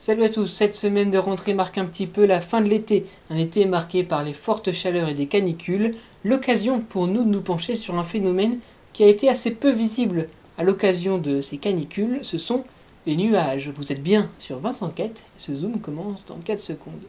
Salut à tous, cette semaine de rentrée marque un petit peu la fin de l'été, un été marqué par les fortes chaleurs et des canicules, l'occasion pour nous de nous pencher sur un phénomène qui a été assez peu visible à l'occasion de ces canicules, ce sont les nuages. Vous êtes bien sur Vincent Quête, et ce zoom commence dans 4 secondes.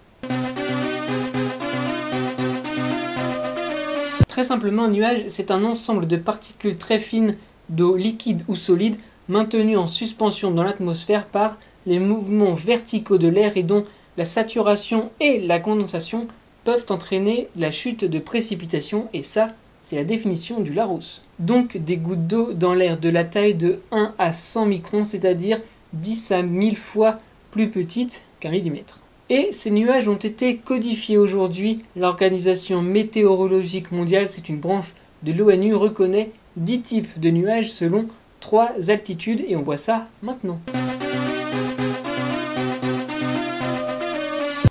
Très simplement, un nuage, c'est un ensemble de particules très fines d'eau liquide ou solide maintenues en suspension dans l'atmosphère par les mouvements verticaux de l'air et dont la saturation et la condensation peuvent entraîner la chute de précipitations, et ça, c'est la définition du Larousse. Donc des gouttes d'eau dans l'air de la taille de 1 à 100 microns, c'est-à-dire 10 à 1000 fois plus petites qu'un millimètre. Et ces nuages ont été codifiés aujourd'hui. L'Organisation météorologique mondiale, c'est une branche de l'ONU, reconnaît 10 types de nuages selon 3 altitudes, et on voit ça maintenant.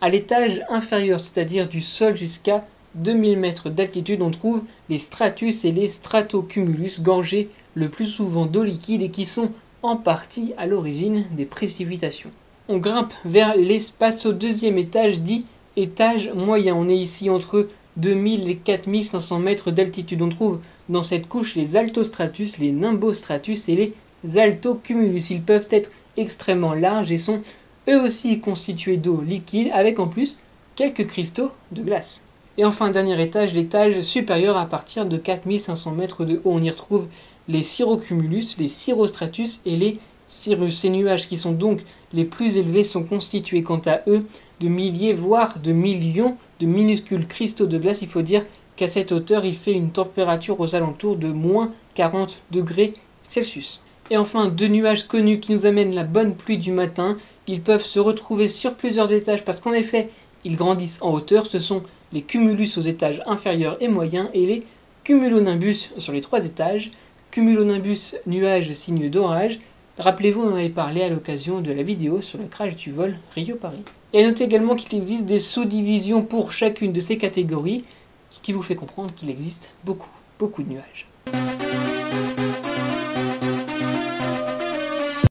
À l'étage inférieur, c'est-à-dire du sol jusqu'à 2000 mètres d'altitude, on trouve les stratus et les stratocumulus, gorgés le plus souvent d'eau liquide et qui sont en partie à l'origine des précipitations. On grimpe vers l'espace au deuxième étage, dit étage moyen. On est ici entre 2000 et 4500 mètres d'altitude. On trouve dans cette couche les altostratus, les nimbostratus et les altocumulus. Ils peuvent être extrêmement larges et sont eux aussi constitués d'eau liquide, avec en plus quelques cristaux de glace. Et enfin, dernier étage, l'étage supérieur à partir de 4500 mètres de haut. On y retrouve les cirrocumulus, les cirrostratus et les cirrus. Ces nuages, qui sont donc les plus élevés, sont constitués quant à eux de milliers, voire de millions de minuscules cristaux de glace. Il faut dire qu'à cette hauteur, il fait une température aux alentours de moins 40 degrés Celsius. Et enfin, 2 nuages connus qui nous amènent la bonne pluie du matin. Ils peuvent se retrouver sur plusieurs étages parce qu'en effet, ils grandissent en hauteur. Ce sont les cumulus aux étages inférieurs et moyens et les cumulonimbus sur les 3 étages. Cumulonimbus, nuage signe d'orage. Rappelez-vous, on en avait parlé à l'occasion de la vidéo sur le crash du vol Rio-Paris. Et à noter également qu'il existe des sous-divisions pour chacune de ces catégories, ce qui vous fait comprendre qu'il existe beaucoup de nuages.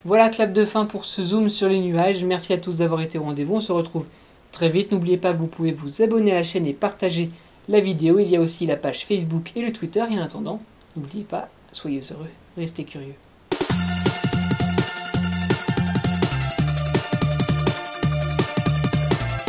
Voilà, clap de fin pour ce zoom sur les nuages. Merci à tous d'avoir été au rendez-vous. On se retrouve très vite. N'oubliez pas que vous pouvez vous abonner à la chaîne et partager la vidéo. Il y a aussi la page Facebook et le Twitter. Et en attendant, n'oubliez pas, soyez heureux, restez curieux.